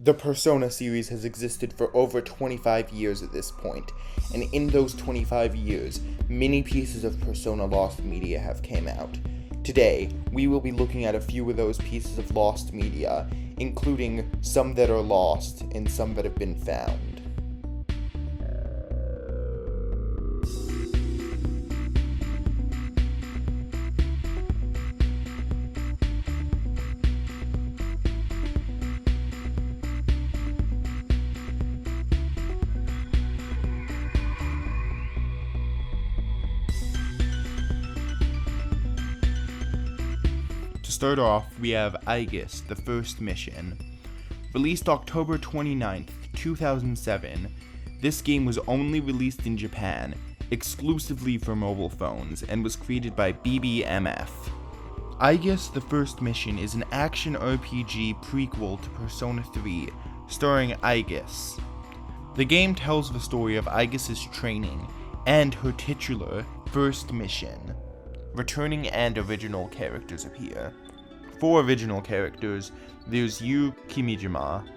The Persona series has existed for over 25 years at this point, and in those 25 years, many pieces of Persona Lost media have came out. Today, we will be looking at a few of those pieces of lost media, including some that are lost and some that have been found. To start off, we have Aegis, the first mission. Released October 29th, 2007, this game was only released in Japan, exclusively for mobile phones, and was created by BBMF. Aegis, the first mission is an action RPG prequel to Persona 3, starring Aegis. The game tells the story of Aegis' training and her titular first mission. Returning and original characters appear. For original characters, there's Yu Kimijima,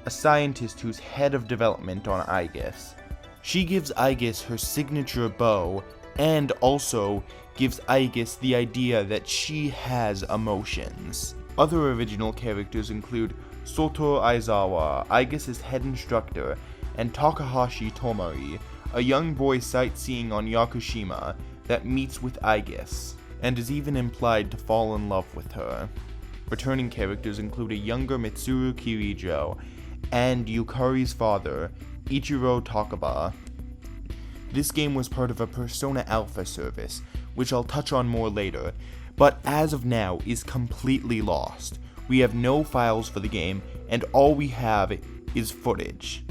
a scientist who's head of development on Aegis. She gives Aegis her signature bow, and also gives Aegis the idea that she has emotions. Other original characters include Soto Aizawa, Aegis' head instructor, and Takahashi Tomari, a young boy sightseeing on Yakushima that meets with Aegis, and is even implied to fall in love with her. Returning characters include a younger Mitsuru Kirijo, and Yukari's father, Ichiro Takaba. This game was part of a Persona Alpha service, which I'll touch on more later, but as of now is completely lost. We have no files for the game, and all we have is footage.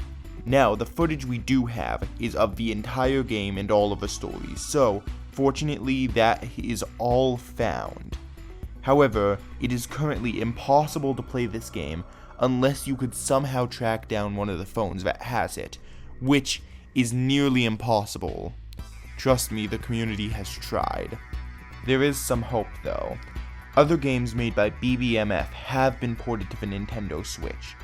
Now, the footage we do have is of the entire game and all of the stories, so fortunately that is all found. However, it is currently impossible to play this game unless you could somehow track down one of the phones that has it, which is nearly impossible. Trust me, the community has tried. There is some hope though. Other games made by BBMF have been ported to the Nintendo Switch,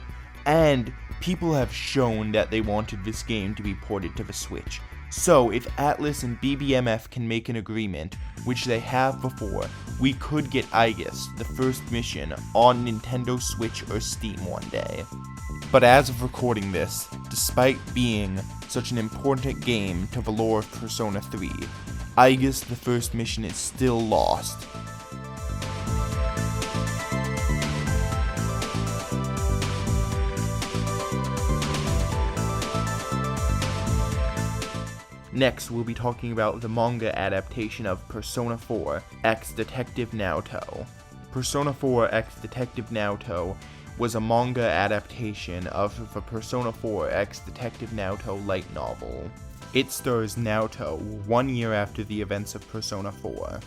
and people have shown that they wanted this game to be ported to the Switch. So if Atlus and BBMF can make an agreement, which they have before, we could get Aegis, the first mission, on Nintendo Switch or Steam one day. But as of recording this, despite being such an important game to the lore of Persona 3, Aegis, the first mission, is still lost. Next, we'll be talking about the manga adaptation of Persona 4 X Detective Naoto. Persona 4 X Detective Naoto was a manga adaptation of the Persona 4 X Detective Naoto light novel. It stars Naoto 1 year after the events of Persona 4.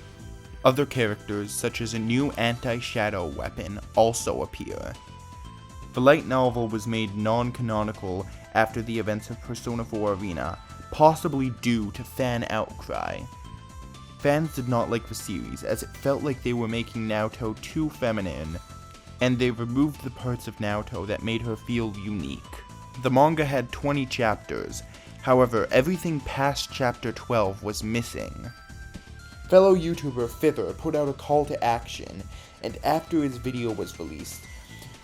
Other characters, such as a new anti-shadow weapon, also appear. The light novel was made non-canonical after the events of Persona 4 Arena, possibly due to fan outcry. Fans did not like the series, as it felt like they were making Naoto too feminine, and they removed the parts of Naoto that made her feel unique. The manga had 20 chapters, however, everything past chapter 12 was missing. Fellow YouTuber Fither put out a call to action, and after his video was released,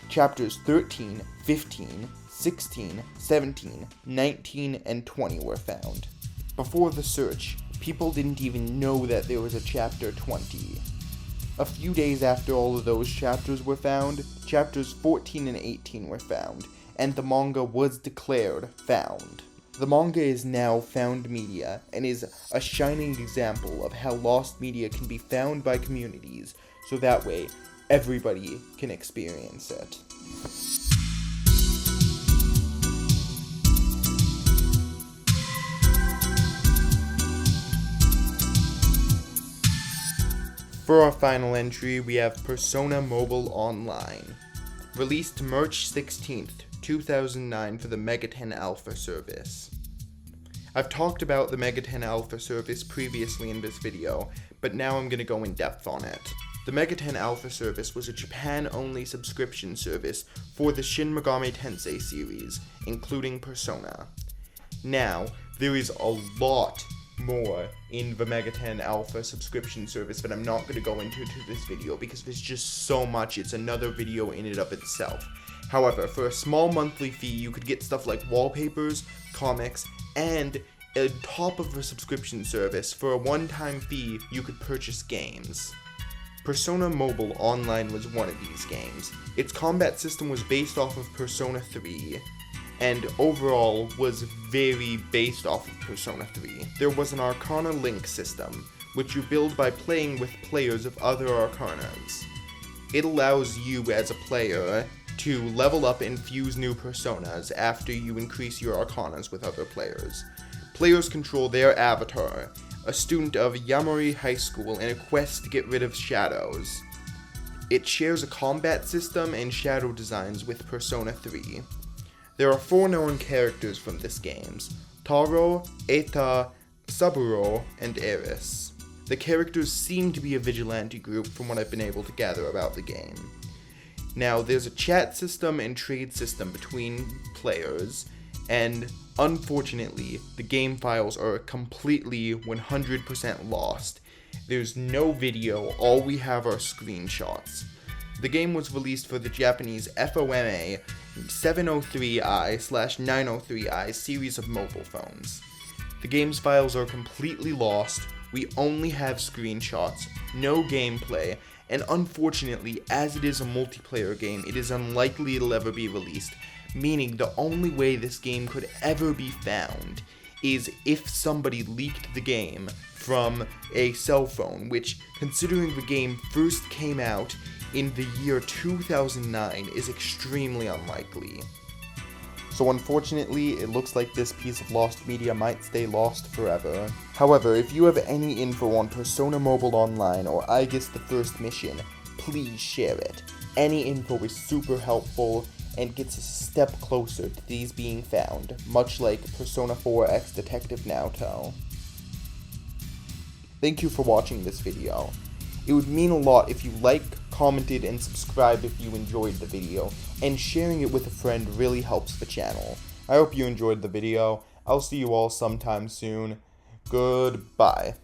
chapters 13, 15, 16, 17, 19, and 20 were found. Before the search, people didn't even know that there was a chapter 20. A few days after all of those chapters were found, chapters 14 and 18 were found, and the manga was declared found. The manga is now found media, and is a shining example of how lost media can be found by communities, so that way, everybody can experience it. For our final entry, we have Persona Mobile Online. Released March 16th, 2009 for the Mega 10 Alpha service. I've talked about the Mega 10 Alpha service previously in this video, but now I'm going to go in depth on it. The Mega 10 Alpha service was a Japan-only subscription service for the Shin Megami Tensei series, including Persona. Now, there is a lot more in the Mega 10 Alpha subscription service, but I'm not going to go into this video because there's just so much. It's another video in and of itself. However, for a small monthly fee, you could get stuff like wallpapers, comics, and on top of the subscription service, for a one-time fee, you could purchase games. Persona Mobile Online was one of these games. Its combat system was based off of Persona 3, and overall was very based off of Persona 3. There was an Arcana Link system, which you build by playing with players of other Arcanas. It allows you as a player to level up and fuse new personas after you increase your Arcanas with other players. Players control their avatar, a student of Yamori High School, in a quest to get rid of shadows. It shares a combat system and shadow designs with Persona 3. There are 4 known characters from this game: Taro, Eta, Saburo, and Eris. The characters seem to be a vigilante group from what I've been able to gather about the game. Now, there's a chat system and trade system between players, and unfortunately, the game files are completely 100% lost. There's no video, all we have are screenshots. The game was released for the Japanese FOMA 703i/903i series of mobile phones. The game's files are completely lost, we only have screenshots, no gameplay, and unfortunately, as it is a multiplayer game, it is unlikely it'll ever be released, meaning the only way this game could ever be found is if somebody leaked the game from a cell phone, which, considering the game first came out in the year 2009, is extremely unlikely. So unfortunately, it looks like this piece of lost media might stay lost forever. However, if you have any info on Persona Mobile Online or Aegis the First Mission, please share it. Any info is super helpful and gets a step closer to these being found, much like Persona 4 X Detective Naoto. Thank you for watching this video. It would mean a lot if you liked, commented, and subscribed if you enjoyed the video, and sharing it with a friend really helps the channel. I hope you enjoyed the video. I'll see you all sometime soon. Goodbye.